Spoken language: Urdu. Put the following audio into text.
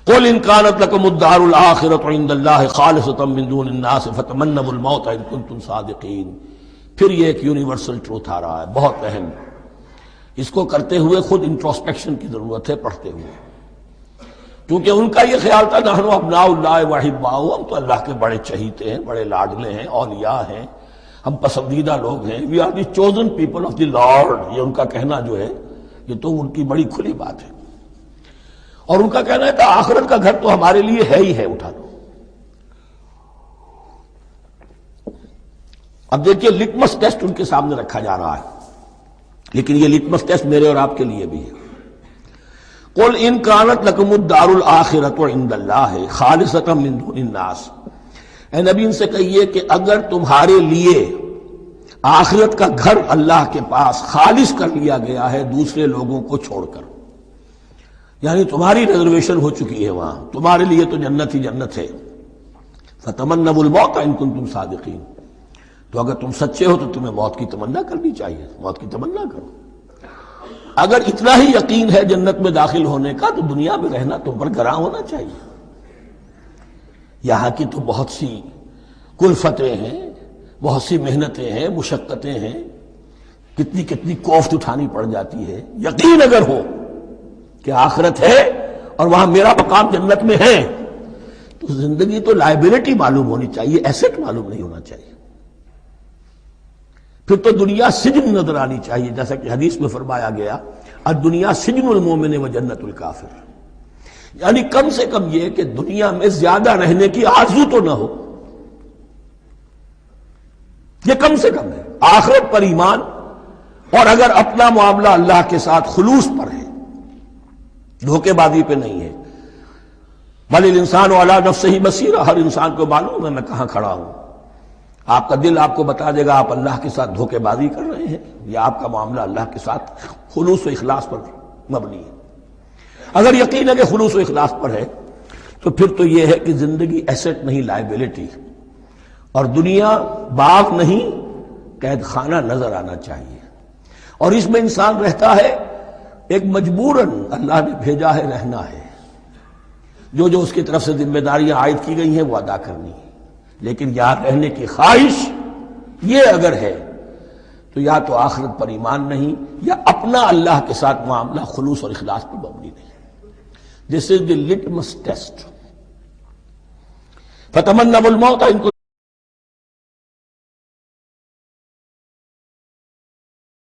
قل ان كانت لكم الدار الآخرة عند الله خالصة من دون الناس فتمنوا الموت ان كنتم صادقین۔ پھر یہ ایک یونیورسل ٹروتھ آ رہا ہے، بہت اہم۔ اس کو کرتے ہوئے خود انٹروسپیکشن کی ضرورت ہے، پڑھتے ہوئے، کیونکہ ان کا یہ خیال تھا نحن ابناء اللہ واحباؤہ، ہم تو اللہ کے بڑے چہیتے ہیں، بڑے لاڈلے ہیں، اولیاء ہیں، ہم پسندیدہ لوگ ہیں، we are the chosen people of the Lord. یہ ان کا کہنا جو ہے یہ تو ان کی بڑی کھلی بات ہے، اور ان کا کہنا ہے کہ آخرت کا گھر تو ہمارے لیے ہے ہی ہے، اٹھا لو۔ اب دیکھیے لٹمس ٹیسٹ ان کے سامنے رکھا جا رہا ہے، لیکن یہ لٹمس ٹیسٹ میرے اور آپ کے لیے بھی ہے۔ قل ان كانت لكم الدار الآخرة عند الله خالصة من دون الناس، اے نبی ان سے کہیے کہ اگر تمہارے لیے آخرت کا گھر اللہ کے پاس خالص کر لیا گیا ہے دوسرے لوگوں کو چھوڑ کر، یعنی تمہاری ریزرویشن ہو چکی ہے وہاں، تمہارے لیے تو جنت ہی جنت ہے، فتمنوا الموت ان کنتم صادقین، تو اگر تم سچے ہو تو تمہیں موت کی تمنا کرنی چاہیے، موت کی تمنا کرو۔ اگر اتنا ہی یقین ہے جنت میں داخل ہونے کا تو دنیا میں رہنا تم پر گراں ہونا چاہیے۔ یہاں کی تو بہت سی کلفتیں ہیں، بہت سی محنتیں ہیں، مشقتیں ہیں، کتنی کتنی کوفت اٹھانی پڑ جاتی ہے۔ یقین اگر ہو کہ آخرت ہے اور وہاں میرا مقام جنت میں ہے تو زندگی تو لائبلٹی معلوم ہونی چاہیے، ایسٹ معلوم نہیں ہونا چاہیے۔ پھر تو دنیا سجن نظر آنی چاہیے، جیسا کہ حدیث میں فرمایا گیا الدنیا سجن المومن و جنت الکافر، یعنی کم سے کم یہ کہ دنیا میں زیادہ رہنے کی آرزو تو نہ ہو، یہ کم سے کم ہے۔ آخرت پر ایمان، اور اگر اپنا معاملہ اللہ کے ساتھ خلوص پر ہے، دھوکے بازی پہ نہیں ہے۔ بل الانسان علی نفسہ بصیرہ، ہر انسان کو معلوم ہے میں کہاں کھڑا ہوں۔ آپ کا دل آپ کو بتا دے گا آپ اللہ کے ساتھ دھوکے بازی کر رہے ہیں یا آپ کا معاملہ اللہ کے ساتھ خلوص و اخلاص پر مبنی ہے۔ اگر یقین ہے کہ خلوص و اخلاص پر ہے تو پھر تو یہ ہے کہ زندگی ایسٹ نہیں لائبلٹی، اور دنیا باغ نہیں قید خانہ نظر آنا چاہیے، اور اس میں انسان رہتا ہے ایک مجبوراً، اللہ نے بھیجا ہے رہنا ہے، جو اس کی طرف سے ذمہ داریاں عائد کی گئی ہیں وہ ادا کرنی ہے، لیکن یہاں رہنے کی خواہش یہ اگر ہے تو یا تو آخرت پر ایمان نہیں یا اپنا اللہ کے ساتھ معاملہ خلوص اور اخلاص پر مبنی نہیں۔ دس از دی لٹمس ٹیسٹ۔ فتمنوا الموت ان